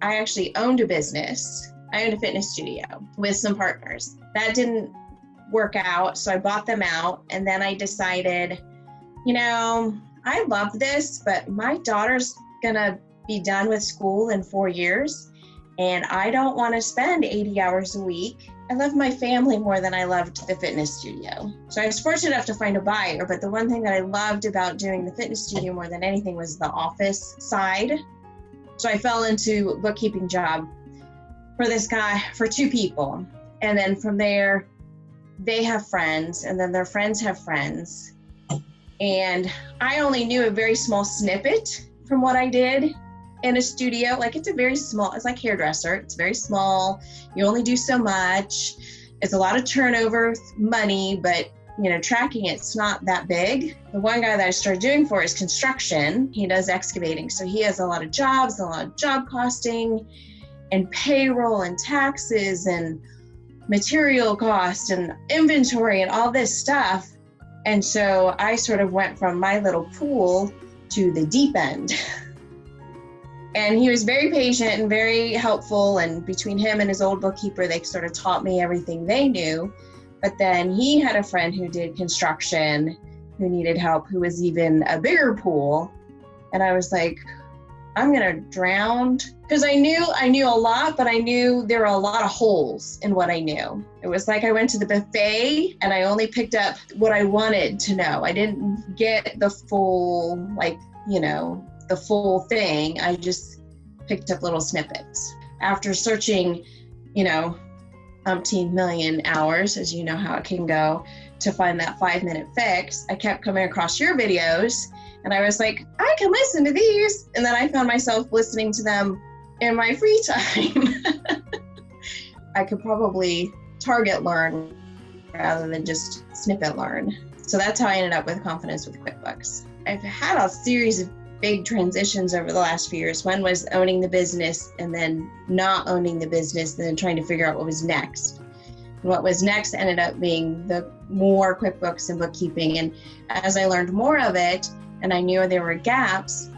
I actually owned a business. I owned a fitness studio with some partners. That didn't work out, so I bought them out. And then I decided, I love this, but my daughter's gonna be done with school in 4 years, and I don't want to spend 80 hours a week. I love my family more than I loved the fitness studio. So I was fortunate enough to find a buyer, but the one thing that I loved about doing the fitness studio more than anything was the office side. So I fell into a bookkeeping job for this guy, for 2 people. And then from there, they have friends, and then their friends have friends. And I only knew a very small snippet from what I did in a studio. Like, it's a very small, it's like hairdresser. It's very small. You only do so much. It's a lot of turnover money, but tracking it's not that big. The one guy that I started doing for is construction. He does excavating. So he has a lot of jobs, a lot of job costing and payroll and taxes and material cost and inventory and all this stuff. And so I sort of went from my little pool to the deep end. And he was very patient and very helpful. And between him and his old bookkeeper, they sort of taught me everything they knew. But then he had a friend who did construction, who needed help, who was even a bigger pool. And I was like, I'm gonna drown. Because I knew a lot, but I knew there were a lot of holes in what I knew. It was like I went to the buffet and I only picked up what I wanted to know. I didn't get the full, the full thing. I just picked up little snippets. After searching, umpteen million hours, as you know how it can go, to find that 5-minute fix, I kept coming across your videos and I was like, I can listen to these. And then I found myself listening to them in my free time. I could probably target learn rather than just snippet learn. So that's how I ended up with confidence with QuickBooks. I've had a series of big transitions over the last few years. One was owning the business and then not owning the business and then trying to figure out what was next. And what was next ended up being the more QuickBooks and bookkeeping. And as I learned more of it and I knew there were gaps,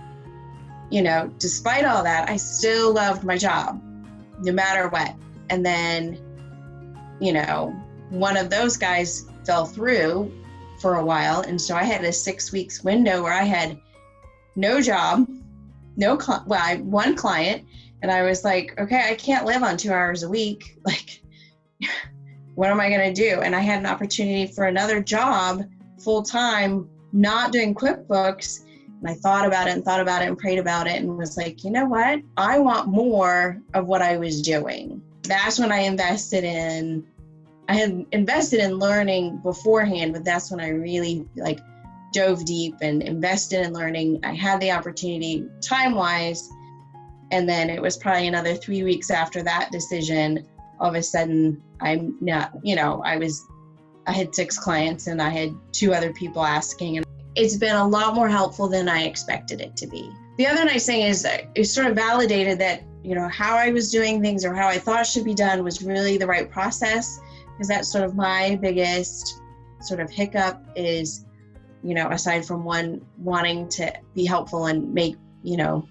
despite all that, I still loved my job no matter what. And then, one of those guys fell through for a while. And so I had a 6 weeks window where I had no job, I had one client, and I was like, okay, I can't live on 2 hours a week. Like, what am I going to do? And I had an opportunity for another job full time, not doing QuickBooks. And I thought about it and prayed about it and was like, you know what? I want more of what I was doing. That's when I had invested in learning beforehand, but that's when I really dove deep and invested in learning. I had the opportunity time-wise, and then it was probably another 3 weeks after that decision, all of a sudden I had 6 clients and I had 2 other people asking, and it's been a lot more helpful than I expected it to be. The other nice thing is it sort of validated that, how I was doing things or how I thought should be done was really the right process, because that's sort of my biggest sort of hiccup is, aside from one wanting to be helpful and make,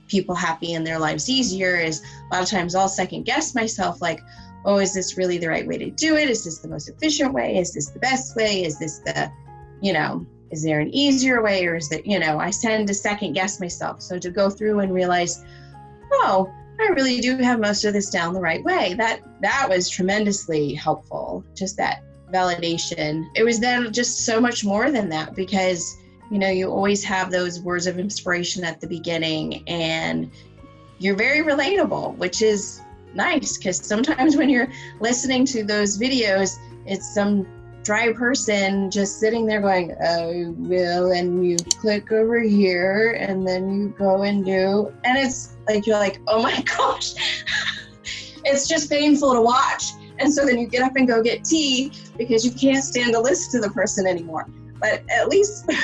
people happy and their lives easier, is a lot of times I'll second guess myself, like, oh, is this really the right way to do it? Is this the most efficient way? Is this the best way? Is this the, is there an easier way? Or is that, I tend to second guess myself. So to go through and realize, oh, I really do have most of this down the right way. That was tremendously helpful. Just that validation. It was then just so much more than that, because, you always have those words of inspiration at the beginning and you're very relatable, which is nice, because sometimes when you're listening to those videos, it's some dry person just sitting there going, oh, well, and you click over here and then you go and do, and it's like, you're like, oh my gosh, it's just painful to watch. And so then you get up and go get tea because you can't stand to listen to the person anymore. But at least, and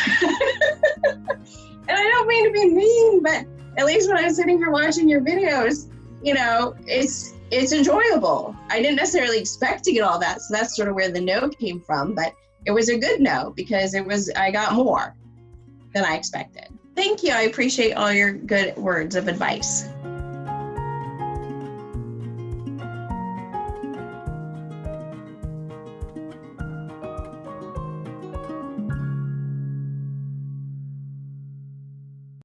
I don't mean to be mean, but at least when I'm sitting here watching your videos, it's enjoyable. I didn't necessarily expect to get all that. So that's sort of where the no came from, but it was a good no, because I got more than I expected. Thank you. I appreciate all your good words of advice.